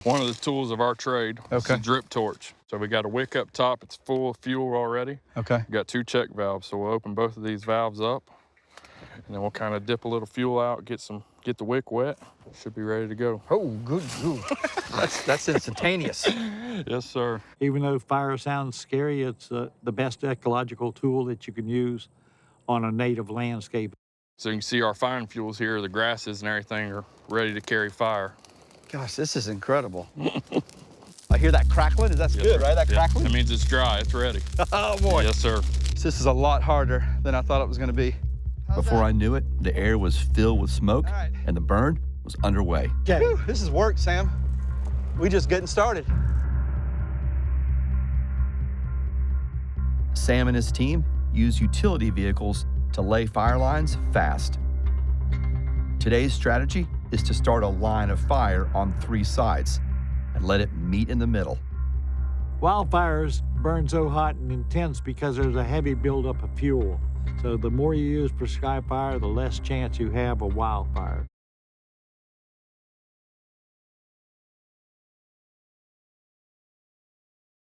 One of the tools of our trade is Okay. a drip torch. So we got a wick up top. It's full of fuel already. Okay. We got 2 check valves. So we'll open both of these valves up, and then we'll kind of dip a little fuel out, get the wick wet. Should be ready to go. Oh, good. That's instantaneous. Yes, sir. Even though fire sounds scary, it's the best ecological tool that you can use on a native landscape. So you can see our fine fuels here, the grasses and everything are ready to carry fire. Gosh, this is incredible. I hear that crackling. That's Yes, good, sir. right? That Yeah. crackling? That means it's dry. It's ready. Oh, boy. Yes, sir. This is a lot harder than I thought it was going to be. Before I knew it, the air was filled with smoke, All right. and the burn was underway. Whew, this is work, Sam. We just getting started. Sam and his team use utility vehicles to lay fire lines fast. Today's strategy is to start a line of fire on 3 sides and let it meet in the middle. Wildfires burn so hot and intense because there's a heavy buildup of fuel. So the more you use prescribed fire, the less chance you have of wildfire.